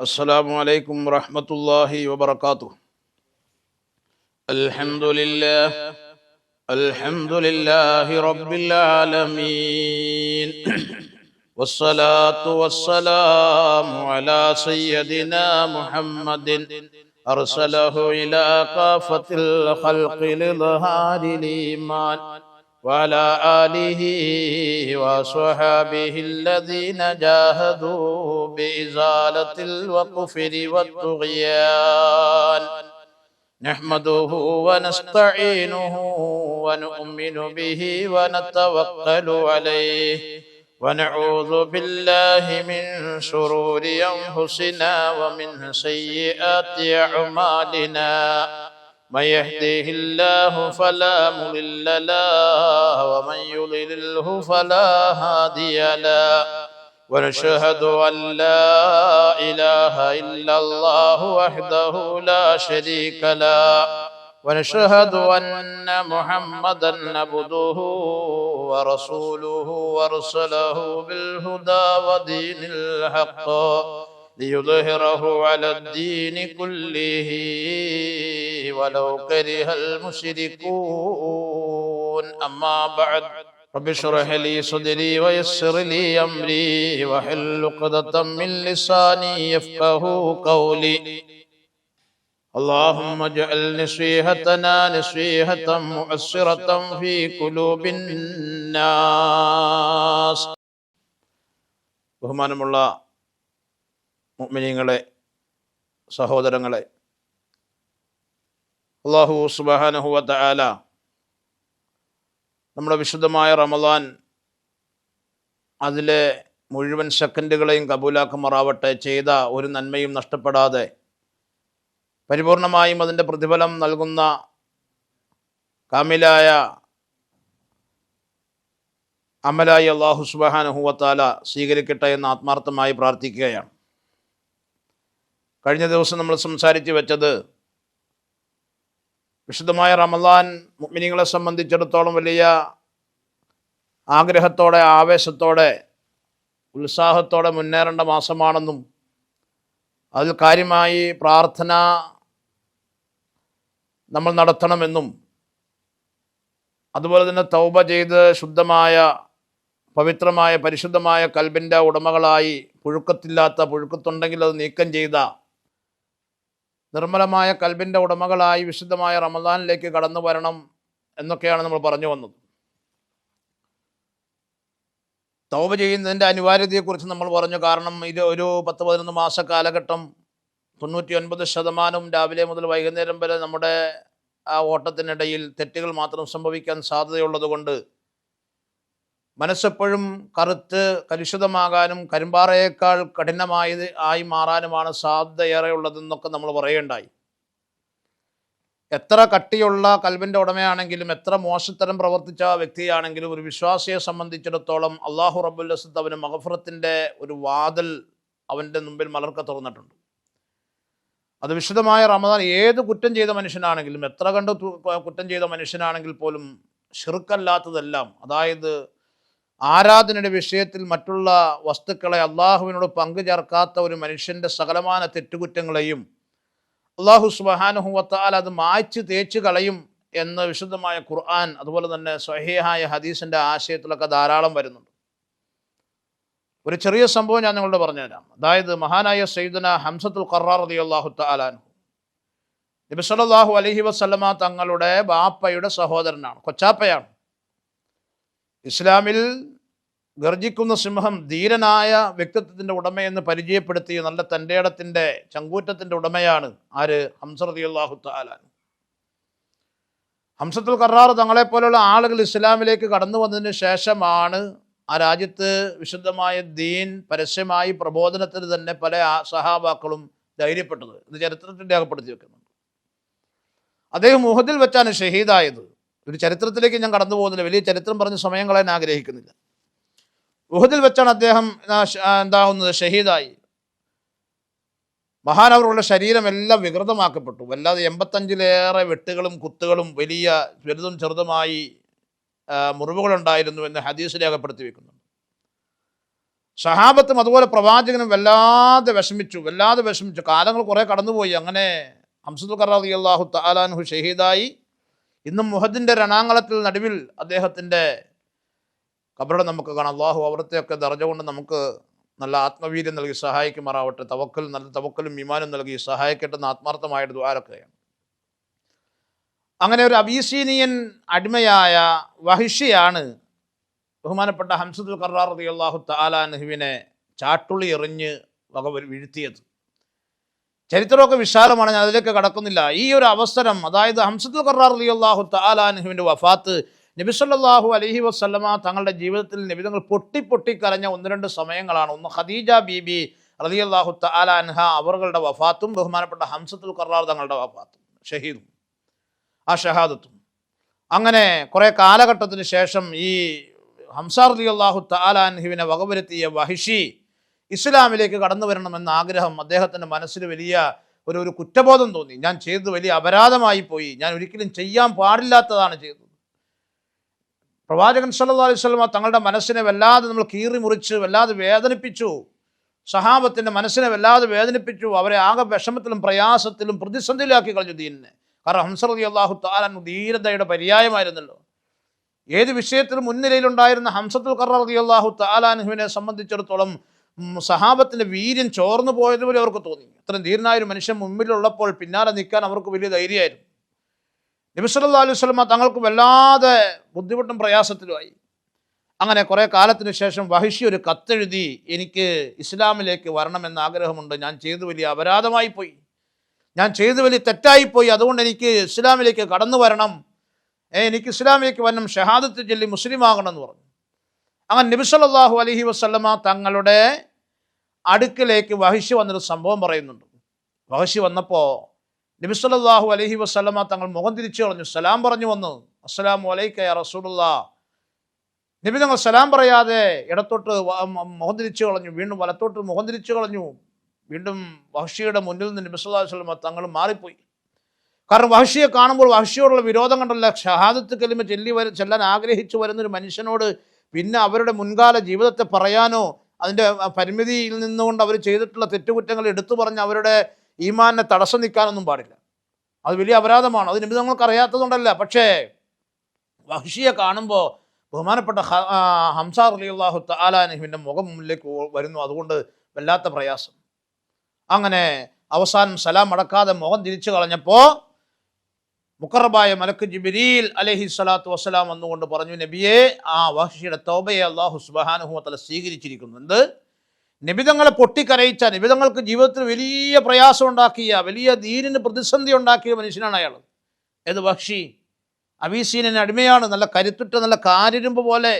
السلام عليكم ورحمة الله وبركاته. الحمد لله الحمد لله رب العالمين والصلاة والسلام على سيدنا محمد أرسله إلى كافة الخلق لإظهار الإيمان وعلى آله وصحابه الذين جاهدوا بإزالة الكفر والطغيان. نحمده ونستعينه ونؤمن به ونتوكل عليه ونعوذ بالله من شرور أنفسنا ومن سيئات أعمالنا. من يهده الله فلا مضل له ومن يضلله فلا هادي له. ونشهد أن لا إله إلا الله وحده لا شريك له. ونشهد أن محمدا عبده ورسوله أرسله بالهدى ودين الحق ليظهره على الدين كله ولو كره المشركون. أما بعد، رب اشرح لي صدري ويسر لي أمري واحلل عقدة من لساني يفقه قولي. اللهم اجعل نصيحتنا نصيحة مؤثرة في قلوب الناس. ബഹുമാനമുള്ള മുഅ്മിനീങ്ങളെ, സഹോദരങ്ങളെ, അല്ലാഹു സുബ്ഹാനഹു വ തആല നമ്മുടെ വിശുദ്ധമായ റമദാൻ അതിലെ മുഴുവൻ സെക്കൻഡുകളെയും കബൂലാക്കുമാറാവട്ടെ. ചെയ്ത ഒരു നന്മയും നഷ്ടപ്പെടാതെ പരിപൂർണമായും അതിൻ്റെ പ്രതിഫലം നൽകുന്ന കാമിലായ അമലായി അല്ലാഹു സുബ്ഹാനഹു വ തആല സ്വീകരിക്കട്ടെ എന്ന് ആത്മാർത്ഥമായി പ്രാർത്ഥിക്കുകയാണ്. കഴിഞ്ഞ ദിവസം നമ്മൾ സംസാരിച്ച് വെച്ചത് വിശുദ്ധമായ റമദാൻ മുഅ്മിനീങ്ങളെ സംബന്ധിച്ചിടത്തോളം വലിയ ആഗ്രഹത്തോടെ, ആവേശത്തോടെ, ഉത്സാഹത്തോടെ മുന്നേറേണ്ട മാസമാണെന്നും അതിൽ കാര്യമായി പ്രാർത്ഥന നമ്മൾ നടത്തണമെന്നും അതുപോലെ തന്നെ തൗബ ചെയ്ത് ശുദ്ധമായ, പവിത്രമായ, പരിശുദ്ധമായ കൽബിൻ്റെ ഉടമകളായി, പുഴുക്കത്തുണ്ടെങ്കിൽ അത് നീക്കം ചെയ്ത നിർമ്മലമായ കൽബിൻ്റെ ഉടമകളായി വിശുദ്ധമായ റമദാനിലേക്ക് കടന്നു വരണം എന്നൊക്കെയാണ് നമ്മൾ പറഞ്ഞു വന്നത്. തൗബ ചെയ്യുന്നതിൻ്റെ അനിവാര്യതയെക്കുറിച്ച് നമ്മൾ പറഞ്ഞു. കാരണം ഇത് ഒരു 10-11 മാസ കാലഘട്ടം 99% രാവിലെ മുതൽ വൈകുന്നേരം വരെ നമ്മുടെ ആ ഓട്ടത്തിനിടയിൽ തെറ്റുകൾ മാത്രം സംഭവിക്കാൻ സാധ്യതയുള്ളത് കൊണ്ട് മനസ്സെപ്പോഴും കറുത്ത് കലുഷിതമാകാനും കരിമ്പാറയേക്കാൾ ആയി മാറാനുമാണ് സാധ്യതയേറെ ഉള്ളതെന്നൊക്കെ നമ്മൾ പറയുകയുണ്ടായി. എത്ര കട്ടിയുള്ള കൽബിൻ്റെ ഉടമയാണെങ്കിലും, എത്ര മോശത്തരം പ്രവർത്തിച്ച വ്യക്തിയാണെങ്കിലും, ഒരു വിശ്വാസിയെ സംബന്ധിച്ചിടത്തോളം അള്ളാഹു റബ്ബുൽ ഇസ്സത്ത് അവന് മഗ്ഫിറത്തിൻ്റെ ഒരു വാതിൽ അവൻ്റെ മുമ്പിൽ മലർക്ക തുറന്നിട്ടുണ്ട്. അത് വിശുദ്ധമായ റമദാൻ ഏത് കുറ്റം ചെയ്ത മനുഷ്യനാണെങ്കിലും, എത്ര കണ്ട് കുറ്റം ചെയ്ത മനുഷ്യനാണെങ്കിൽ പോലും ശിർക്കല്ലാത്തതെല്ലാം, അതായത് ആരാധനയുടെ വിഷയത്തിൽ മറ്റുള്ള വസ്തുക്കളെ അള്ളാഹുവിനോട് പങ്കു ചേർക്കാത്ത ഒരു മനുഷ്യൻ്റെ സകലമാന തെറ്റുകുറ്റങ്ങളെയും അള്ളാഹു സുബ്ഹാനഹു വ തആല അത് മായ്ച്ച് തേച്ച് കളയും എന്ന് വിശുദ്ധമായ ഖുർആൻ, അതുപോലെ തന്നെ സ്വഹീഹായ ഹദീസിൻ്റെ ആശയത്തിലൊക്കെ ധാരാളം വരുന്നുണ്ട്. ഒരു ചെറിയ സംഭവം ഞാൻ നിങ്ങളോട് പറഞ്ഞുതരാം. അതായത് മഹാനായ സയ്യിദുന ഹംസത്തുൽ ഖറാർ റളിയല്ലാഹു തആല അൻഹു നബി സല്ലല്ലാഹു അലൈഹി വസല്ലമ തങ്ങളുടെ ബാപ്പയുടെ സഹോദരനാണ്, കൊച്ചാപ്പയാണ്. ഇസ്ലാമിൽ ഗർജിക്കുന്ന സിംഹം, ധീരനായ വ്യക്തിത്വത്തിൻ്റെ ഉടമയെന്ന് പരിചയപ്പെടുത്തിയ നല്ല തൻ്റെ ഇടത്തിൻ്റെ ചങ്കൂറ്റത്തിൻ്റെ ഉടമയാണ് ആര്? ഹംസ റളിയല്ലാഹു തആല. ഹംസത്തുൽ ഖറാർ തങ്ങളെപ്പോലുള്ള ആളുകൾ ഇസ്ലാമിലേക്ക് കടന്നു വന്നതിന് ശേഷമാണ് ആ രാജ്യത്ത് വിശുദ്ധമായ ദീൻ പരസ്യമായി പ്രബോധനത്തിന് തന്നെ പല സഹാബാക്കളും ധൈര്യപ്പെട്ടത്. ഇത് ചരിത്രത്തിൽ രേഖപ്പെടുത്തി വെക്കുന്നുണ്ട്. അദ്ദേഹം ഉഹദിൽ വെച്ചാണ് ഷഹീദായത്. ഒരു ചരിത്രത്തിലേക്ക് ഞാൻ കടന്നു പോകുന്നില്ല, വലിയ ചരിത്രം പറഞ്ഞ് സമയം കളയാൻ ആഗ്രഹിക്കുന്നില്ല. ഉഹദിൽ വെച്ചാണ് അദ്ദേഹം എന്താകുന്നത്, ഷഹീദായി. മഹാനവറുടെ ശരീരമെല്ലാം വികൃതമാക്കപ്പെട്ടു. വല്ലാതെ 85-ലേറെ വെട്ടുകളും കുത്തുകളും വലിയ വലുതും ചെറുതുമായി മുറിവുകളുണ്ടായിരുന്നു എന്ന് ഹദീസ് രേഖപ്പെടുത്തി വെക്കുന്നുണ്ട്. സഹാബത്തും അതുപോലെ പ്രവാചകനും വല്ലാതെ വിഷമിച്ചു. കാലങ്ങൾ കുറേ കടന്നുപോയി. അങ്ങനെ ഹംസത്തുൽ ഖർറാർ റളിയല്ലാഹു തആല അൻഹു ഷഹീദായി. ഇന്നും മുഹദ്ദിൻ്റെ രണാങ്കളത്തിൽ നടുവിൽ അദ്ദേഹത്തിൻ്റെ ഖബറിടം നമുക്ക് കാണാം. അള്ളാഹു അവിടത്തെയൊക്കെ ദർജ കൊണ്ട് നമുക്ക് നല്ല ആത്മവീര്യം നൽകി സഹായിക്കുമാറാവട്ടെ. നല്ല തവക്കലും ഈമാനും നൽകി സഹായിക്കട്ടെന്ന് ആത്മാർത്ഥമായിട്ട് ദുആരക്കുകയാണ്. അങ്ങനെ ഒരു അബീസീനിയൻ അടിമയായ വഹിഷിയാണ് ബഹുമാനപ്പെട്ട ഹംസത്തുൽ ഖർറാർ റളിയല്ലാഹു തആല അൻഹുവിനെ ചാട്ടുളി എറിഞ്ഞ് വീഴ്ത്തിയത്. ചരിത്രമൊക്കെ വിശാലമാണ്, ഞാൻ അതിലേക്ക് കടക്കുന്നില്ല. ഈ ഒരു അവസരം, അതായത് ഹംസത്തുൽ ഖർറാർ റളിയല്ലാഹു തആല അൻഹുവിൻ്റെ വഫാത്ത്, നബി സല്ലല്ലാഹു അലൈഹി വസല്ലമ തങ്ങളുടെ ജീവിതത്തിൽ നബി തങ്ങൾ പൊട്ടി കരഞ്ഞ ഒന്ന് രണ്ട് സമയങ്ങളാണ്. ഒന്ന് ഖദീജ ബീബി റളിയല്ലാഹു തആല അൻഹ അവരുടെ വഫാത്തും ബഹുമാനപ്പെട്ട ഹംസത്തുൽ ഖർറാർ തങ്ങളുടെ വഫാത്തും ഷഹീദും ആ ഷഹാദത്തും. അങ്ങനെ കുറേ കാലഘട്ടത്തിന് ശേഷം ഈ ഹംസ റളിയല്ലാഹു തആല അൻഹുവിനെ വകവരുത്തിയ വഹിഷി ഇസ്ലാമിലേക്ക് കടന്നു വരണമെന്ന ആഗ്രഹം അദ്ദേഹത്തിൻ്റെ മനസ്സിൽ വലിയ ഒരു കുറ്റബോധം തോന്നി. ഞാൻ ചെയ്തത് വലിയ അപരാധമായി പോയി, ഞാൻ ഒരിക്കലും ചെയ്യാൻ പാടില്ലാത്തതാണ് ചെയ്തത്. പ്രവാചകൻ സല്ലല്ലാഹു അലൈഹി വസല്ലം തങ്ങളുടെ മനസ്സിനെ വല്ലാതെ നമ്മൾ കീറി മുറിച്ച് വല്ലാതെ വേദനിപ്പിച്ചു. സഹാബത്തിൻ്റെ മനസ്സിനെ വല്ലാതെ വേദനിപ്പിച്ചു. അവരെ ആകെ വിഷമത്തിലും പ്രയാസത്തിലും പ്രതിസന്ധിയിലാക്കി കളഞ്ഞു ദീനിനെ. കാരണം ഹംസ റളിയല്ലാഹു തആല അൻഹു ധീരതയുടെ പര്യായമായിരുന്നല്ലോ. ഏത് വിഷയത്തിലും മുൻനിരയിലുണ്ടായിരുന്ന ഹംസത്തുൽ ഖർറാർ റളിയല്ലാഹു തആല അൻഹുവിനെ സംബന്ധിച്ചിടത്തോളം സഹാബത്തിൻ്റെ വീര്യം ചോർന്നു പോയതുപോലെ അവർക്ക് തോന്നി. അത്രയും ധീരനായൊരു മനുഷ്യൻ മുമ്പിലുള്ളപ്പോൾ പിന്നാലെ നിൽക്കാൻ അവർക്ക് വലിയ ധൈര്യമായിരുന്നു. നബി സല്ലല്ലാഹു അലൈഹി വസല്ലം തങ്ങൾക്ക് വല്ലാതെ ബുദ്ധിമുട്ടും പ്രയാസത്തിലുമായി. അങ്ങനെ കുറേ കാലത്തിന് ശേഷം വഹിഷി ഒരു കത്തെഴുതി, എനിക്ക് ഇസ്ലാമിലേക്ക് വരണമെന്ന ആഗ്രഹമുണ്ട്, ഞാൻ ചെയ്ത് വലിയ അപരാധമായി പോയി, ഞാൻ ചെയ്ത് വലിയ തെറ്റായിപ്പോയി, അതുകൊണ്ട് എനിക്ക് ഇസ്ലാമിലേക്ക് കടന്നു വരണം, എനിക്ക് ഇസ്ലാമിലേക്ക് വരണം, ഷഹാദത്ത് ചൊല്ലി മുസ്ലിം ആകണം എന്ന് പറഞ്ഞു. അങ്ങനെ നബി സല്ലല്ലാഹു അലൈഹി വസല്ലമ തങ്ങളുടെ അടുക്കിലേക്ക് വഹിഷി വന്നൊരു സംഭവം പറയുന്നുണ്ട്. വഹിഷി വന്നപ്പോൾ നബി സല്ലല്ലാഹു അലൈഹി വസല്ലമ തങ്ങൾ മുഖം തിരിച്ചു കളഞ്ഞു, സലാം പറഞ്ഞു വന്നു. അസ്സലാമു അലൈക യാ റസൂലുള്ളാഹ്. നബി തങ്ങൾ സലാം പറയാതെ ഇടത്തോട്ട് മുഖം തിരിച്ചു കളഞ്ഞു, വീണ്ടും വലത്തോട്ട് മുഖം തിരിച്ചു കളഞ്ഞു. വീണ്ടും വഹിഷിയുടെ മുന്നിൽ നിന്ന് നബി സല്ലല്ലാഹു അലൈഹി വസല്ലമ തങ്ങൾ മാറിപ്പോയി. കാരണം വഹിഷിയെ കാണുമ്പോൾ വഹിഷിയോടുള്ള വിരോധം കണ്ടല്ല, ഷഹാദത്ത് കലിമ ചെല്ലാൻ ആഗ്രഹിച്ചു വരുന്നൊരു മനുഷ്യനോട് പിന്നെ അവരുടെ മുൻകാല ജീവിതത്തെ പറയാനോ അതിൻ്റെ പരിമിതിയിൽ നിന്നുകൊണ്ട് അവർ ചെയ്തിട്ടുള്ള തെറ്റുകുറ്റങ്ങൾ എടുത്തു പറഞ്ഞ് അവരുടെ ഈമാനെ തടസ്സം നിൽക്കാനൊന്നും പാടില്ല. അത് വലിയ അപരാധമാണ്. അത് നബി തങ്ങൾക്ക് അറിയാത്തതുകൊണ്ടല്ല. പക്ഷേ വഹിഷിയെ കാണുമ്പോൾ ബഹുമാനപ്പെട്ട ഹംസ റളിയല്ലാഹു തആല അൻഹുവിൻ്റെ മുഖം മുന്നിലേക്ക് വരുന്നു. അതുകൊണ്ട് വല്ലാത്ത പ്രയാസം. അങ്ങനെ അവസാനം സലാം അടക്കാതെ മുഖം തിരിച്ചു കളഞ്ഞപ്പോൾ മുഖറബായ മലക്ക് ജിബ്രീൽ അലൈഹി സ്വലാത്തു വസ്സലാം വന്നുകൊണ്ട് പറഞ്ഞു, നബിയെ, ആ വഹിഷിയുടെ തൗബയെ അല്ലാഹു സുബ്ഹാനഹു വ തആല സ്വീകരിച്ചിരിക്കുന്നു. എന്ത്? നബിതങ്ങളെ പൊട്ടിക്കരയിച്ച, നബിതങ്ങൾക്ക് ജീവിതത്തിൽ വലിയ പ്രയാസം ഉണ്ടാക്കിയ, വലിയ ദീനിന് പ്രതിസന്ധി ഉണ്ടാക്കിയ മനുഷ്യനാണ് അയാൾ. ഏത്? വഹിഷി. അബീസീനിയൻ അടിമയാണ്. നല്ല കരുത്തുറ്റ നല്ല കാരിരുമ്പ് പോലെ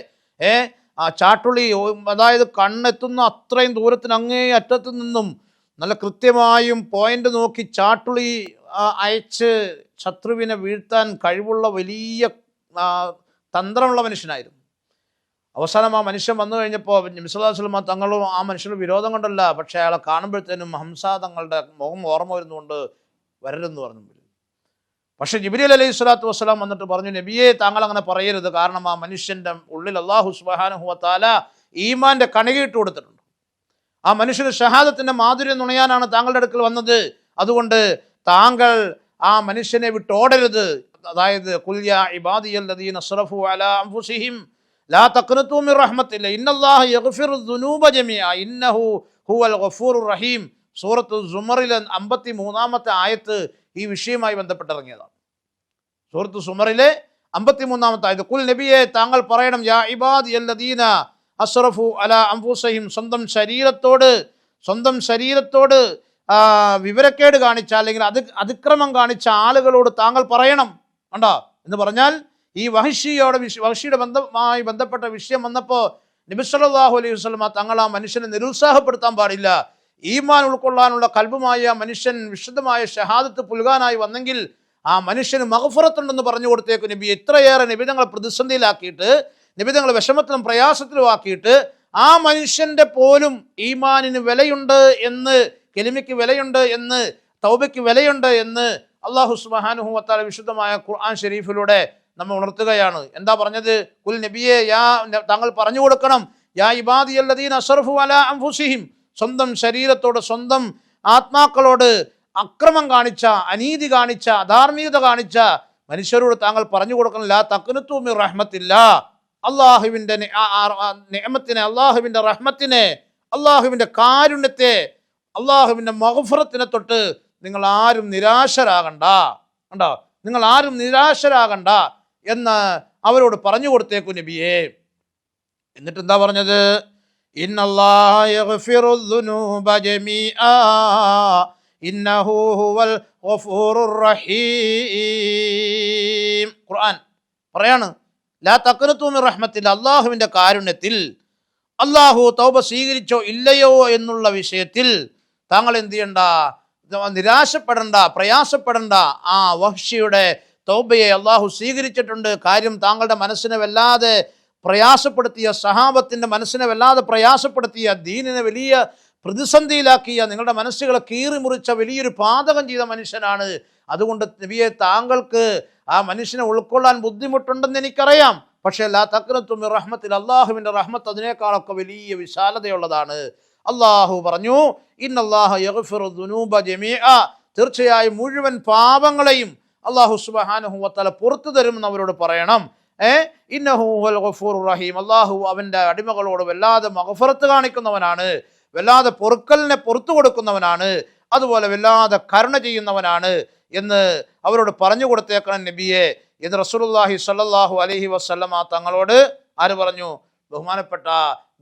ആ ചാട്ടുളി, അതായത് കണ്ണെത്തുന്ന അത്രയും ദൂരത്തിന് അങ്ങേ അറ്റത്തു നിന്നും നല്ല കൃത്യമായും പോയിന്റ് നോക്കി ചാട്ടുളി അയച്ച് ശത്രുവിനെ വീഴ്ത്താൻ കഴിവുള്ള വലിയ തന്ത്രമുള്ള മനുഷ്യനായിരുന്നു. അവസാനം ആ മനുഷ്യൻ വന്നു കഴിഞ്ഞപ്പോൾ നബി സല്ലല്ലാഹു അലൈഹി വസല്ലം തങ്ങളും ആ മനുഷ്യന് വിരോധം കൊണ്ടല്ല, പക്ഷേ അയാളെ കാണുമ്പോഴത്തേനും ഹംസ തങ്ങളുടെ മുഖം ഓർമ്മ വരുന്നുകൊണ്ട് വരരുതെന്ന് പറഞ്ഞു. പക്ഷേ ജിബ്രീൽ അലൈഹി സ്വലാത്തു വസ്സലാം വന്നിട്ട് പറഞ്ഞു, നബിയെ, താങ്കൾ അങ്ങനെ പറയരുത്. കാരണം ആ മനുഷ്യൻ്റെ ഉള്ളിൽ അല്ലാഹു സുബ്ഹാനഹു വ തആല ഈമാൻ്റെ കണികയിട്ട് കൊടുത്തിട്ടുണ്ട്. ആ മനുഷ്യന് ഷഹാദത്തിൻ്റെ മാധുര്യം നുണയാനാണ് താങ്കളുടെ അടുക്കൽ വന്നത്. അതുകൊണ്ട് താങ്കൾ ആ മനുഷ്യനെ വിട്ടോടരുത്. അതായത് ഖുൽ യാ ഇബാദിയല്ലദീന അസ്റഫു അലാ അൻഫുസിഹിം ലാ തഖ്നതു മിർ റഹ്മത്തില്ല ഇന്നല്ലാഹ യഗ്ഫിറു ദുനൂബ ജമീഅ ഇന്നഹു ഹുവൽ ഗഫൂറുർ റഹീം. സൂറത്ത് സുമറിലെ 53-ാമത്തെ ആയത്ത് ഈ വിഷയവുമായി ബന്ധപ്പെട്ടിറങ്ങിയതാണ്. സൂറത്ത് സുമറിലെ 53-ാമത്തെ ആയത്ത്. ഖുൽ നബിയെ, താങ്കൾ പറയണം, യാ ഇബാദിയല്ലദീന അസ്റഫു അലാ അൻഫുസിഹിം, സ്വന്തം ശരീരത്തോട് വിവരക്കേട് കാണിച്ച, അല്ലെങ്കിൽ അതിക്രമം കാണിച്ച ആളുകളോട് താങ്കൾ പറയണം. കണ്ടോ എന്ന് പറഞ്ഞാൽ ഈ വഹിഷിയുടെ ബന്ധപ്പെട്ട വിഷയം വന്നപ്പോൾ നബി സല്ലല്ലാഹു അലൈഹി വസല്ലം തങ്ങൾ ആ മനുഷ്യനെ നിരുത്സാഹപ്പെടുത്താൻ പാടില്ല. ഈമാൻ ഉൾക്കൊള്ളാനുള്ള കൽബുമായ മനുഷ്യൻ വിശുദ്ധമായ ഷഹാദത്ത് പുൽകാനായി വന്നെങ്കിൽ ആ മനുഷ്യന് മഗ്ഫിറത്തുണ്ടെന്ന് പറഞ്ഞു കൊടുത്തേക്കും നബി. ഇത്രയേറെ നബിതങ്ങളെ പ്രതിസന്ധിയിലാക്കിയിട്ട്, നബിതങ്ങളെ വിഷമത്തിലും പ്രയാസത്തിലും ആക്കിയിട്ട്, ആ മനുഷ്യൻ്റെ പോലും ഈമാനിന് വിലയുണ്ട് എന്ന്, കെലിമയ്ക്ക് വിലയുണ്ട് എന്ന്, തൗബയ്ക്ക് വിലയുണ്ട് എന്ന് അല്ലാഹു സുബ്ഹാനഹു വ തആല വിശുദ്ധമായ ഖുർആൻ ഷരീഫിലൂടെ നമ്മൾ ഉണർത്തുകയാണ്. എന്താ പറഞ്ഞത്? കുൽ നബിയെ, താങ്കൾ പറഞ്ഞു കൊടുക്കണം, യാ ഇബാദിയല്ലദീന അസ്റഫു അലാ അൻഫുസിഹിം, സ്വന്തം ശരീരത്തോട്, സ്വന്തം ആത്മാക്കളോട് അക്രമം കാണിച്ച, അനീതി കാണിച്ച, അധാർമികത കാണിച്ച മനുഷ്യരോട് താങ്കൾ പറഞ്ഞു കൊടുക്കണം, ലാ തഖ്നതു മിർ റഹ്മത്തില്ലാ, അള്ളാഹുവിൻ്റെ നിഅമത്തിനെ, അള്ളാഹുവിൻ്റെ റഹ്മത്തിനെ, അള്ളാഹുവിൻ്റെ കാരുണ്യത്തെ, അള്ളാഹുവിൻ്റെ മഗ്ഫിറത്തിനെ തൊട്ട് നിങ്ങൾ ആരും നിരാശരാകണ്ട, കണ്ടോ, നിങ്ങൾ ആരും നിരാശരാകണ്ട എന്ന് അവരോട് പറഞ്ഞു കൊടുത്തേക്കു നബിയെ. എന്നിട്ട് എന്താ പറഞ്ഞത്? ഇന്നല്ലാഹ യഗ്ഫിറുദ് ദുനൂബ ജമീആ ഇന്നഹു ഹുവൽ ഗഫൂറുർ റഹീം. ഖുർആൻ പറയാണ്, ലാ തഖ്നതു മിർ റഹ്മത്തിൽ, അള്ളാഹുവിൻ്റെ കാരുണ്യത്തിൽ. അള്ളാഹു തൗബ സ്വീകരിച്ചോ ഇല്ലയോ എന്നുള്ള വിഷയത്തിൽ താങ്കൾ എന്ത് ചെയ്യണ്ട, നിരാശപ്പെടണ്ട, പ്രയാസപ്പെടണ്ട. ആ വഹ്ശിയുടെ തൗബയെ അള്ളാഹു സ്വീകരിച്ചിട്ടുണ്ട്. കാര്യം താങ്കളുടെ മനസ്സിനെ വല്ലാതെ പ്രയാസപ്പെടുത്തിയ, സഹാബത്തിൻ്റെ മനസ്സിനെ വല്ലാതെ പ്രയാസപ്പെടുത്തിയ, ദീനിനെ വലിയ പ്രതിസന്ധിയിലാക്കിയ, നിങ്ങളുടെ മനസ്സുകളെ കീറി മുറിച്ച വലിയൊരു പാതകം ചെയ്ത മനുഷ്യനാണ്. അതുകൊണ്ട് നബിയെ, താങ്കൾക്ക് ആ മനുഷ്യനെ ഉൾക്കൊള്ളാൻ ബുദ്ധിമുട്ടുണ്ടെന്ന് എനിക്കറിയാം. പക്ഷേ ലാ തഖ്നതു മിർ റഹ്മത്തിൽ, അള്ളാഹുവിൻ്റെ റഹ്മത്ത് അതിനേക്കാളൊക്കെ വലിയ വിശാലതയുള്ളതാണ്. അള്ളാഹു പറഞ്ഞു, ഇന്നല്ലാഹ യഗ്ഫിറു ദുനൂബ ജമീഅ, തീർച്ചയായും മുഴുവൻ പാപങ്ങളെയും അള്ളാഹു സുബ്ഹാനഹു വ തആല പുറത്തു തരുമെന്ന് അവരോട് പറയണം. ഇന്നഹു ഹുവൽ ഗഫൂറുർ റഹീം, അള്ളാഹു അവൻ്റെ അടിമകളോട് വല്ലാതെ മഗ്ഫിറത്ത് കാണിക്കുന്നവനാണ്, വല്ലാതെ പൊറുക്കലിനെ പുറത്തു കൊടുക്കുന്നവനാണ്, അതുപോലെ വല്ലാതെ കരുണ ചെയ്യുന്നവനാണ് എന്ന് അവരോട് പറഞ്ഞു കൊടുത്തേക്കണം നബിയെ എന്ന് റസൂലുള്ളാഹി സ്വല്ലല്ലാഹു അലൈഹി വസല്ലമ തങ്ങളോട് ആര് പറഞ്ഞു? ബഹുമാനപ്പെട്ട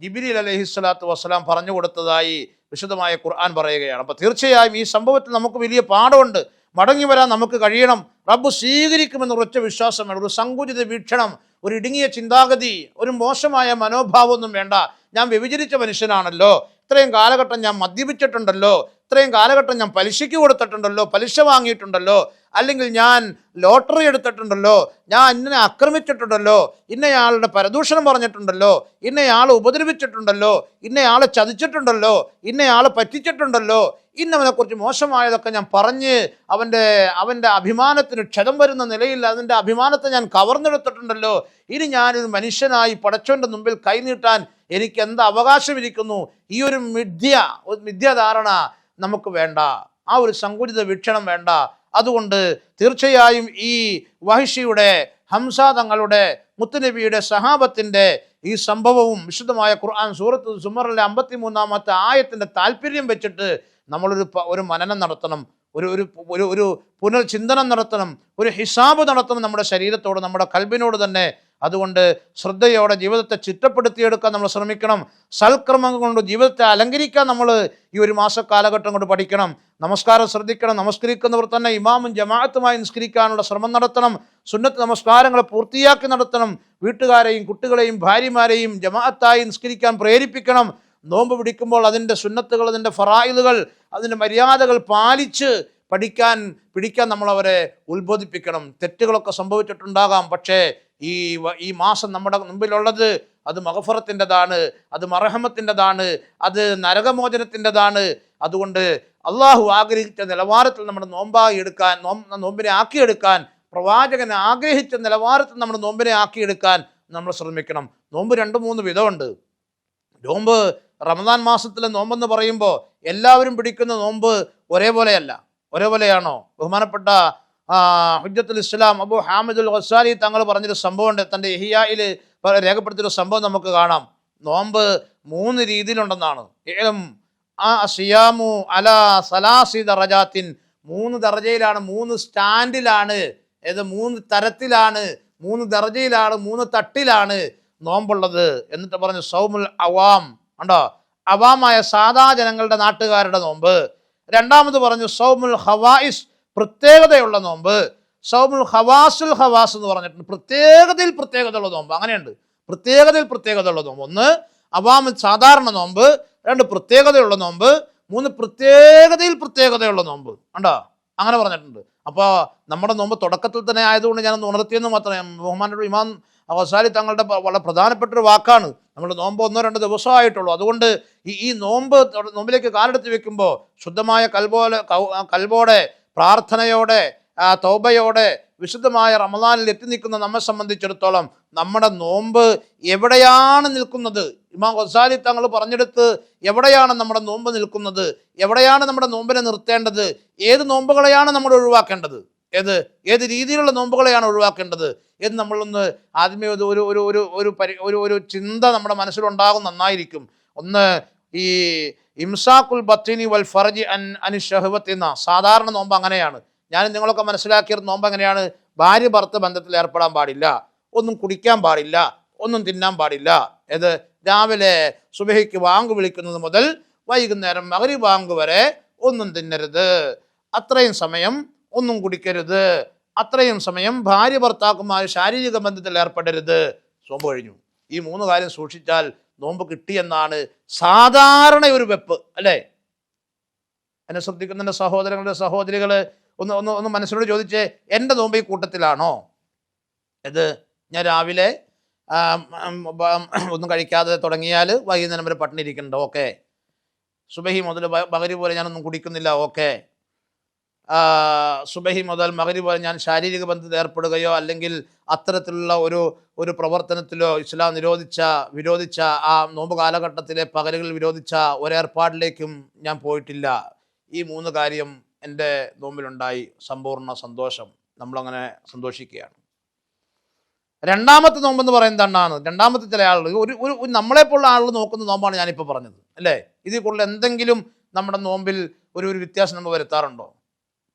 ജിബ്രീൽ അലൈഹിസ്സലാത്തു വസ്സലാം പറഞ്ഞു കൊടുത്തതായി വിശുദ്ധമായ ഖുർആൻ പറയുകയാണ്. അപ്പോൾ തീർച്ചയായും ഈ സംഭവത്തിൽ നമുക്ക് വലിയ പാഠമുണ്ട്. മടങ്ങി വരാൻ നമുക്ക് കഴിയണം. റബ്ബ് സ്വീകരിക്കുമെന്ന് ഉറച്ച വിശ്വാസം വേണം. ഒരു സങ്കുചിത വീക്ഷണം, ഒരു ഇടുങ്ങിയ ചിന്താഗതി, ഒരു മോശമായ മനോഭാവമൊന്നും വേണ്ട. ഞാൻ വ്യഭിചരിച്ച മനുഷ്യനാണല്ലോ, ഇത്രയും കാലഘട്ടം ഞാൻ മദ്യപിച്ചിട്ടുണ്ടല്ലോ, ഇത്രയും കാലഘട്ടം ഞാൻ പലിശയ്ക്ക് കൊടുത്തിട്ടുണ്ടല്ലോ, പലിശ വാങ്ങിയിട്ടുണ്ടല്ലോ, അല്ലെങ്കിൽ ഞാൻ ലോട്ടറി എടുത്തിട്ടുണ്ടല്ലോ, ഞാൻ ഇന്നെ ആക്രമിച്ചിട്ടുണ്ടല്ലോ, ഇന്നയാളുടെ പരദൂഷണം പറഞ്ഞിട്ടുണ്ടല്ലോ, ഇന്നയാളെ ഉപദ്രവിച്ചിട്ടുണ്ടല്ലോ, ഇന്നയാളെ ചതിച്ചിട്ടുണ്ടല്ലോ, ഇന്നയാളെ പറ്റിച്ചിട്ടുണ്ടല്ലോ, ഇന്നവനെക്കുറിച്ച് മോശമായതൊക്കെ ഞാൻ പറഞ്ഞ് അവൻ്റെ അഭിമാനത്തിന് ക്ഷതം വരുന്ന നിലയിൽ അതിൻ്റെ അഭിമാനത്തെ ഞാൻ കവർന്നെടുത്തിട്ടുണ്ടല്ലോ. ഇനി ഞാനൊരു മനുഷ്യനായി പടച്ചവൻ്റെ മുമ്പിൽ കൈനീട്ടാൻ എനിക്ക് എന്ത് അവകാശമിരിക്കുന്നു? ഈ ഒരു മിഥ്യാധാരണ നമുക്ക് വേണ്ട, ആ ഒരു സങ്കുചിത വീക്ഷണം വേണ്ട. അതുകൊണ്ട് തീർച്ചയായും ഈ വഹ്ശിയുടെ, ഹംസ തങ്ങളുടെ, മുത്തുനബിയുടെ, സഹാബത്തിൻ്റെ ഈ സംഭവവും വിശുദ്ധമായ ഖുർആൻ സൂറത്ത് സുമറിലെ 53-ാമത്തെ ആയത്തിൻ്റെ താല്പര്യം വെച്ചിട്ട് നമ്മളൊരു മനനം നടത്തണം, ഒരു പുനർചിന്തനം നടത്തണം, ഒരു ഹിസാബ് നടത്തണം നമ്മുടെ ശരീരത്തോട്, നമ്മുടെ കൽബിനോട് തന്നെ. അതുകൊണ്ട് ശ്രദ്ധയോടെ ജീവിതത്തെ ചിട്ടപ്പെടുത്തിയെടുക്കാൻ നമ്മൾ ശ്രമിക്കണം. സൽക്കർമ്മങ്ങൾ കൊണ്ട് ജീവിതത്തെ അലങ്കരിക്കാൻ നമ്മൾ ഈ ഒരു മാസക്കാലഘട്ടം കൊണ്ട് പഠിക്കണം. നമസ്കാരം ശ്രദ്ധിക്കണം. നമസ്കരിക്കുന്നവർ തന്നെ ഇമാമും ജമാഅത്തുമായി നിസ്കരിക്കാനുള്ള ശ്രമം നടത്തണം. സുന്നത്ത് നമസ്കാരങ്ങൾ പൂർത്തിയാക്കി നടത്തണം. വീട്ടുകാരെയും കുട്ടികളെയും ഭാര്യമാരെയും ജമാഅത്തായി നിസ്കരിക്കാൻ പ്രേരിപ്പിക്കണം. നോമ്പ് പിടിക്കുമ്പോൾ അതിൻ്റെ സുന്നത്തുകൾ, അതിൻ്റെ ഫറായിലുകൾ, അതിൻ്റെ മര്യാദകൾ പാലിച്ച് പിടിക്കാൻ നമ്മളവരെ ഉത്ബോധിപ്പിക്കണം. തെറ്റുകളൊക്കെ സംഭവിച്ചിട്ടുണ്ടാകാം, പക്ഷേ ഈ മാസം നമ്മുടെ മുമ്പിലുള്ളത് അത് മഗ്ഫിറത്തിൻ്റെതാണ്, അത് മർഹമത്തിൻ്റെതാണ്, അത് നരകമോചനത്തിൻ്റെതാണ്. അതുകൊണ്ട് അള്ളാഹു ആഗ്രഹിച്ച നിലവാരത്തിൽ നമ്മുടെ നോമ്പിനെ ആക്കിയെടുക്കാൻ, പ്രവാചകൻ ആഗ്രഹിച്ച നിലവാരത്തിൽ നമ്മുടെ നോമ്പിനെ ആക്കിയെടുക്കാൻ നമ്മൾ ശ്രമിക്കണം. നോമ്പ് 2-3 വിധമുണ്ട്. നോമ്പ് റമദാൻ മാസത്തിലെ നോമ്പെന്ന് പറയുമ്പോൾ എല്ലാവരും പിടിക്കുന്ന നോമ്പ് ഒരേപോലെയാണോ? ബഹുമാനപ്പെട്ട ഹുജ്ജത്തുൽ ഇസ്ലാം അബൂ ഹാമിദുൽ ഗസ്സാലി തങ്ങൾ പറഞ്ഞൊരു സംഭവമുണ്ട്. തൻ്റെ ഇഹ്യായിൽ രേഖപ്പെടുത്തിയൊരു സംഭവം നമുക്ക് കാണാം. നോമ്പ് 3 രീതിയിലുണ്ടെന്നാണ്. സിയാമു അലാ സലാസി ദറജാത്തിൻ, 3 ദർജയിലാണ്, 3 സ്റ്റാൻഡിലാണ്, 3 തരത്തിലാണ്, 3 ദർജയിലാണ്, 3 തട്ടിലാണ് നോമ്പുള്ളത്. എന്നിട്ട് പറഞ്ഞു സൗമുൽ അവാം, ഉണ്ടോ, അവാമായ സാധാ ജനങ്ങളുടെ, നാട്ടുകാരുടെ നോമ്പ്. രണ്ടാമത് പറഞ്ഞു സൗമുൽ ഹവായിസ്, പ്രത്യേകതയുള്ള നോമ്പ്. സൗമുൽ ഹവാസുൽ ഹവാസ് എന്ന് പറഞ്ഞിട്ടുണ്ട്, പ്രത്യേകതയുള്ള നോമ്പ്. അങ്ങനെയുണ്ട്, പ്രത്യേകതയുള്ള നോമ്പ്. 1 അവാമ സാധാരണ നോമ്പ്, 2 പ്രത്യേകതയുള്ള നോമ്പ്, 3 പ്രത്യേകതയുള്ള നോമ്പ്. ഉണ്ടോ, അങ്ങനെ പറഞ്ഞിട്ടുണ്ട്. അപ്പോൾ നമ്മുടെ നോമ്പ് തുടക്കത്തിൽ തന്നെ ആയതുകൊണ്ട് ഞാനൊന്ന് ഉണർത്തിയെന്ന് മാത്രമേ. ബഹുമാനപ്പെട്ട ഇമാം ഗസ്സാലി തങ്ങളുടെ വളരെ പ്രധാനപ്പെട്ടൊരു വാക്കാണ്. നമ്മുടെ നോമ്പ് 1-2 ദിവസമായിട്ടുള്ളൂ. അതുകൊണ്ട് ഈ നോമ്പിലേക്ക് കാലെടുത്ത് വെക്കുമ്പോൾ ശുദ്ധമായ കൽബോടെ, പ്രാർത്ഥനയോടെ, തൗബയോടെ, വിശുദ്ധമായ റമദാനിൽ എത്തി നിൽക്കുന്ന നമ്മെ സംബന്ധിച്ചിടത്തോളം നമ്മുടെ നോമ്പ് എവിടെയാണ് നിൽക്കുന്നത്? ഇമാം ഗസാലി തങ്ങൾ പറഞ്ഞെടുത്ത് എവിടെയാണ് നമ്മുടെ നോമ്പ് നിൽക്കുന്നത്, എവിടെയാണ് നമ്മുടെ നോമ്പിനെ നിർത്തേണ്ടത്, ഏത് നോമ്പുകളെയാണ് നമ്മൾ ഒഴിവാക്കേണ്ടത്, ഏത് രീതിയിലുള്ള നോമ്പുകളെയാണ് ഒഴിവാക്കേണ്ടത് എന്ന് നമ്മളൊന്ന് ആദ്യമേ ഒരു ചിന്ത നമ്മുടെ മനസ്സിലുണ്ടാകും, നന്നായിരിക്കും. ഒന്ന്, ഈ ഇംസാഖുൽ ബത്തിനി വൽ ഫർജി അനി ഷഹ്വത്ത് എന്ന സാധാരണ നോമ്പ് അങ്ങനെയാണ്. ഞാൻ നിങ്ങളൊക്കെ മനസ്സിലാക്കിയ നോമ്പ് എങ്ങനെയാണ്? ഭാര്യ ഭർത്ത ബന്ധത്തിൽ ഏർപ്പെടാൻ പാടില്ല, ഒന്നും കുടിക്കാൻ പാടില്ല, ഒന്നും തിന്നാൻ പാടില്ല. രാവിലെ സുബഹിക്ക് വാങ്ക് വിളിക്കുന്നത് മുതൽ വൈകുന്നേരം മഗ്‌രിബ് വാങ്ക് വരെ ഒന്നും തിന്നരുത്, അത്രയും സമയം ഒന്നും കുടിക്കരുത്, അത്രയും സമയം ഭാര്യ ഭർത്താക്കന്മാർ ശാരീരിക ബന്ധത്തിൽ ഏർപ്പെടരുത്. നോമ്പ് കഴിഞ്ഞു. ഈ 3 കാര്യം സൂക്ഷിച്ചാൽ നോമ്പ് കിട്ടിയെന്നാണ് സാധാരണ ഒരു വെപ്പ്, അല്ലേ? എന്നെ ശ്രദ്ധിക്കുന്ന എൻ്റെ സഹോദരങ്ങളുടെ സഹോദരികൾ ഒന്ന് മനസ്സിനോട് ചോദിച്ചേ, എൻ്റെ നോമ്പ് ഈ കൂട്ടത്തിലാണോ? ഞാൻ രാവിലെ ഒന്നും കഴിക്കാതെ തുടങ്ങിയാൽ വൈകുന്നേരം വരെ പട്ടിണി ഇരിക്കുന്നുണ്ട്, ഓക്കെ. സുബഹി മുതൽ മഗ്‌രിബ് വരെ ഞാനൊന്നും കുടിക്കുന്നില്ല, ഓക്കെ. സുബഹി മുതൽ മഗ്‌രിബ് വരെ ഞാൻ ശാരീരിക ബന്ധത്തിൽ ഏർപ്പെടുകയോ അല്ലെങ്കിൽ അത്തരത്തിലുള്ള ഒരു പ്രവർത്തനത്തിലോ ഇസ്ലാം വിരോധിച്ച ആ നോമ്പ് കാലഘട്ടത്തിലെ പകലുകളിൽ വിരോധിച്ച ഒരേർപ്പാടിലേക്കും ഞാൻ പോയിട്ടില്ല. ഈ 3 കാര്യം എൻ്റെ നോമ്പിലുണ്ടായി, സമ്പൂർണ്ണ സന്തോഷം. നമ്മളങ്ങനെ സന്തോഷിക്കുകയാണ്. രണ്ടാമത്തെ നോമ്പെന്ന് പറയുന്നത് എന്താണ്? രണ്ടാമത്തെ ചില ആളുകൾ ഒരു നമ്മളെപ്പോലുള്ള ആളുകൾ നോക്കുന്ന നോമ്പാണ് ഞാനിപ്പോൾ പറഞ്ഞത്, അല്ലേ? ഇതിൽ കൂടുതൽ എന്തെങ്കിലും നമ്മുടെ നോമ്പിൽ ഒരു വ്യത്യാസം നമ്മൾ വരുത്താറുണ്ടോ?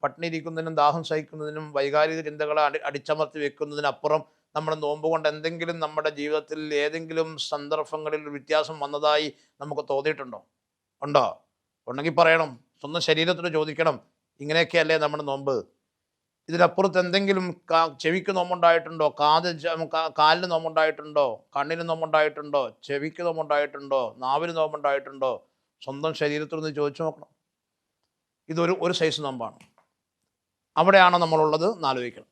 പട്ടിണി ഇരിക്കുന്നതിനും ദാഹം സഹിക്കുന്നതിനും വൈകാരിക ചിന്തകളെ അടിച്ചമർത്തി വെക്കുന്നതിനപ്പുറം നമ്മുടെ നോമ്പ് കൊണ്ട് എന്തെങ്കിലും നമ്മുടെ ജീവിതത്തിൽ ഏതെങ്കിലും സന്ദർഭങ്ങളിൽ ഒരു വ്യത്യാസം വന്നതായി നമുക്ക് തോന്നിയിട്ടുണ്ടോ? ഉണ്ടെങ്കിൽ പറയണം. സ്വന്തം ശരീരത്തോട് ചോദിക്കണം, ഇങ്ങനെയൊക്കെയല്ലേ നമ്മുടെ നോമ്പ്? ഇതിനപ്പുറത്ത് എന്തെങ്കിലും ചെവിക്ക് നോമ്പുണ്ടായിട്ടുണ്ടോ? കാലിന് നോമ്പുണ്ടായിട്ടുണ്ടോ? കണ്ണിന് നോമ്പുണ്ടായിട്ടുണ്ടോ? ചെവിക്ക് നോമ്പുണ്ടായിട്ടുണ്ടോ? നാവിന് നോമ്പുണ്ടായിട്ടുണ്ടോ? സ്വന്തം ശരീരത്തോട് ചോദിച്ചു നോക്കണം. ഇതൊരു സൈസ് നോമ്പാണ്. അവിടെയാണോ നമ്മളുള്ളത് എന്നാലോചിക്കണം.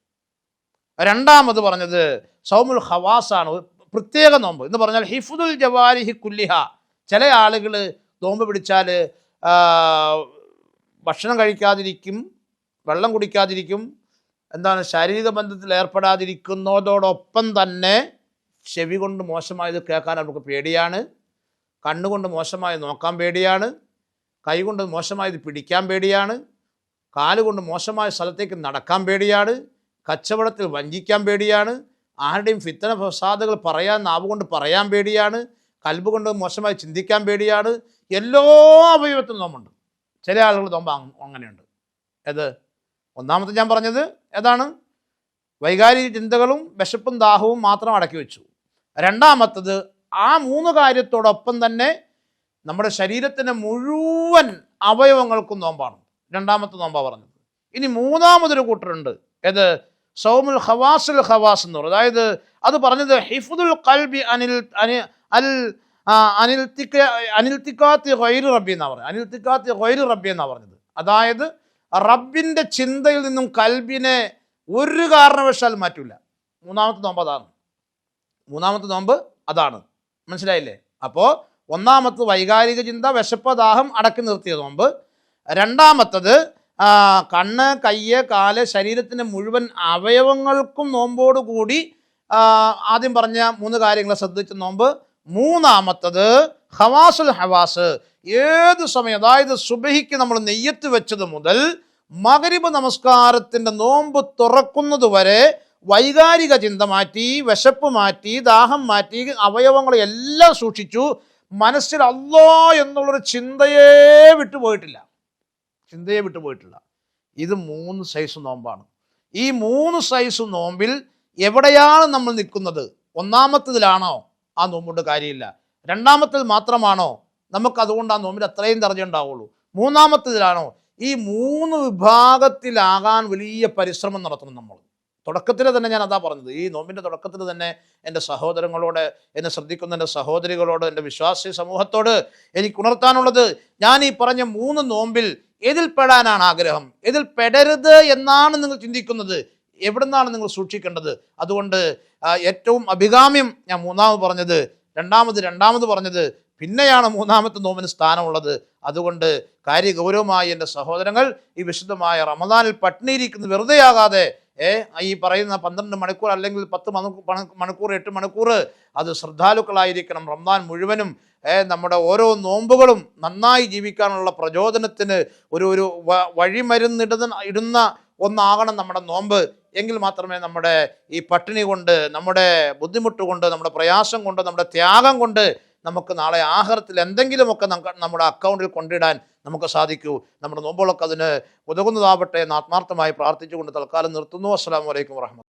രണ്ടാമത് പറഞ്ഞത് സൗമുൽ ഖവാസാണ്, പ്രത്യേക നോമ്പ് എന്ന് പറഞ്ഞാൽ ഹിഫ്ദുൽ ജവാരിഹി കുല്ലിഹ. ചില ആളുകൾ നോമ്പ് പിടിച്ചാൽ ഭക്ഷണം കഴിക്കാതിരിക്കും, വെള്ളം കുടിക്കാതിരിക്കും, ശാരീരിക ബന്ധത്തിൽ ഏർപ്പെടാതിരിക്കുന്നതോടൊപ്പം തന്നെ ചെവി കൊണ്ട് മോശമായത് കേൾക്കാൻ അവർക്ക് പേടിയാണ്, കണ്ണുകൊണ്ട് മോശമായി നോക്കാൻ പേടിയാണ്, കൈ കൊണ്ട് മോശമായത് പിടിക്കാൻ പേടിയാണ്, കാലുകൊണ്ട് മോശമായ സ്ഥലത്തേക്ക് നടക്കാൻ പേടിയാണ്, കച്ചവടത്തിൽ വഞ്ചിക്കാൻ പേടിയാണ്, ആരുടെയും ഫിത്തന ഫസാദുകൾ നാവ് കൊണ്ട് പറയാൻ പേടിയാണ്, കൽബ് കൊണ്ട് മോശമായി ചിന്തിക്കാൻ പേടിയാണ്. എല്ലാ അവയവത്തിനും നോമ്പുണ്ട്. ചില ആളുകൾ നോമ്പ് അങ്ങനെയുണ്ട്. ഒന്നാമത്തെ ഞാൻ പറഞ്ഞത് ഏതാണ്? വൈകാരിക ചിന്തകളും വിശപ്പും ദാഹവും മാത്രം അടക്കി വെച്ചു. രണ്ടാമത്തത് ആ 3 കാര്യത്തോടൊപ്പം തന്നെ നമ്മുടെ ശരീരത്തിൻ്റെ മുഴുവൻ അവയവങ്ങൾക്കും നോമ്പാണ്. രണ്ടാമത്തെ നോമ്പാണ് പറഞ്ഞത്. ഇനി മൂന്നാമതൊരു കൂട്ടരുണ്ട്, സൗമുൽ ഖവാസുൽ ഖവാസ് എന്ന് പറയും. അതായത് അത് പറഞ്ഞത് ഹിഫ്ദുൽ ഖൽബി അനിൽത്തിക്കാത്തി ഗൈറി റബ്ബി എന്നാണ് പറഞ്ഞത്. അനിൽത്തിക്കാത്തി ഗൈറി റബ്ബി എന്നാണ് പറഞ്ഞത്. അതായത് റബ്ബിൻ്റെ ചിന്തയിൽ നിന്നും കൽബിനെ ഒരു കാരണവശാൽ മാറ്റില്ല. മൂന്നാമത്തെ നോമ്പ് അതാണ്. മനസ്സിലായില്ലേ? അപ്പോൾ ഒന്നാമത്തെ വൈകാരിക ചിന്ത, വിശപ്പ്, ദാഹം അടക്കി നിർത്തിയ നോമ്പ്. രണ്ടാമത്തത് കണ്ണ്, കയ്യ്, കാല്, ശരീരത്തിൻ്റെ മുഴുവൻ അവയവങ്ങൾക്കും നോമ്പോടുകൂടി ആദ്യം പറഞ്ഞ 3 കാര്യങ്ങളെ ശ്രദ്ധിച്ച നോമ്പ്. മൂന്നാമത്തത് ഖവാസുൽ ഹവാസ്. ഏത് സമയം, അതായത് സുബഹിക്ക് നമ്മൾ നെയ്യത്ത് വെച്ചത് മുതൽ മഗ്‌രിബ് നമസ്കാരത്തിൻ്റെ നോമ്പ് തുറക്കുന്നത് വരെ വൈകാരിക ചിന്ത മാറ്റി, വിശപ്പ് മാറ്റി, ദാഹം മാറ്റി, അവയവങ്ങളെല്ലാം സൂക്ഷിച്ചു. മനസ്സിൽ അല്ലാഹ് എന്നുള്ളൊരു ചിന്തയെ വിട്ടുപോയിട്ടില്ല. ഇത് 3 സൈസ് നോമ്പാണ്. ഈ 3 സൈസ് നോമ്പിൽ എവിടെയാണ് നമ്മൾ നിൽക്കുന്നത്? ഒന്നാമത്തതിലാണോ? ആ നോമ്പുകൊണ്ട് കാര്യമില്ല. രണ്ടാമത്തേത് മാത്രമാണോ? നമുക്കതുകൊണ്ട് ആ നോമ്പിൽ അത്രയും ദർജ ഉണ്ടാവുള്ളൂ. മൂന്നാമത്തതിലാണോ? ഈ 3 വിഭാഗത്തിലാകാൻ വലിയ പരിശ്രമം നടത്തണം നമ്മൾ. തുടക്കത്തിൽ തന്നെ ഞാൻ അതാ പറഞ്ഞത്. ഈ നോമ്പിൻ്റെ തുടക്കത്തിൽ തന്നെ എൻ്റെ സഹോദരങ്ങളോട്, എന്നെ ശ്രദ്ധിക്കുന്ന എൻ്റെ സഹോദരികളോട്, എൻ്റെ വിശ്വാസി സമൂഹത്തോട് എനിക്ക് ഉണർത്താനുള്ളത്, ഞാൻ ഈ പറഞ്ഞ 3 നോമ്പിൽ ഏതിൽ പെടാനാണ് ആഗ്രഹം? ഏതിൽ പെടരുത് എന്നാണ് നിങ്ങൾ ചിന്തിക്കുന്നത്? എവിടെ നിന്നാണ് നിങ്ങൾ സൂക്ഷിക്കേണ്ടത്? അതുകൊണ്ട് ഏറ്റവും അഭികാമ്യം ഞാൻ രണ്ടാമത് പറഞ്ഞത്, പിന്നെയാണ് മൂന്നാമത്തെ നോമ്പിന് സ്ഥാനമുള്ളത്. അതുകൊണ്ട് കാര്യഗൗരവമായി എൻ്റെ സഹോദരങ്ങൾ ഈ വിശുദ്ധമായ റമദാനിൽ പട്ടിണിയിരിക്കുന്നത് വെറുതെയാകാതെ ഈ പറയുന്ന 12 മണിക്കൂർ അല്ലെങ്കിൽ 10 മണിക്കൂർ 8 മണിക്കൂർ അത് ശ്രദ്ധാലുക്കളായിരിക്കണം. റമദാൻ മുഴുവനും നമ്മുടെ ഓരോ നോമ്പുകളും നന്നായി ജീവിക്കാനുള്ള പ്രചോദനത്തിന് ഒരു ഇടുന്ന ഒന്നാകണം നമ്മുടെ നോമ്പ്. എങ്കിൽ മാത്രമേ നമ്മുടെ ഈ പട്ടിണി കൊണ്ട്, നമ്മുടെ ബുദ്ധിമുട്ട് കൊണ്ട്, നമ്മുടെ പ്രയാസം കൊണ്ട്, നമ്മുടെ ത്യാഗം കൊണ്ട് നമുക്ക് നാളെ ആഖിറത്തിൽ എന്തെങ്കിലുമൊക്കെ നമ്മുടെ അക്കൗണ്ടിൽ കൊണ്ടിടാൻ നമുക്ക് സാധിക്കൂ. നമ്മുടെ നോമ്പുകളൊക്കെ അതിന് ഉതകുന്നതാവട്ടെ എന്ന് ആത്മാർത്ഥമായി പ്രാർത്ഥിച്ചുകൊണ്ട് തൽക്കാലം നിർത്തുന്നു. അസ്സലാമു അലൈക്കും വറഹ്മത്തുള്ളാഹി.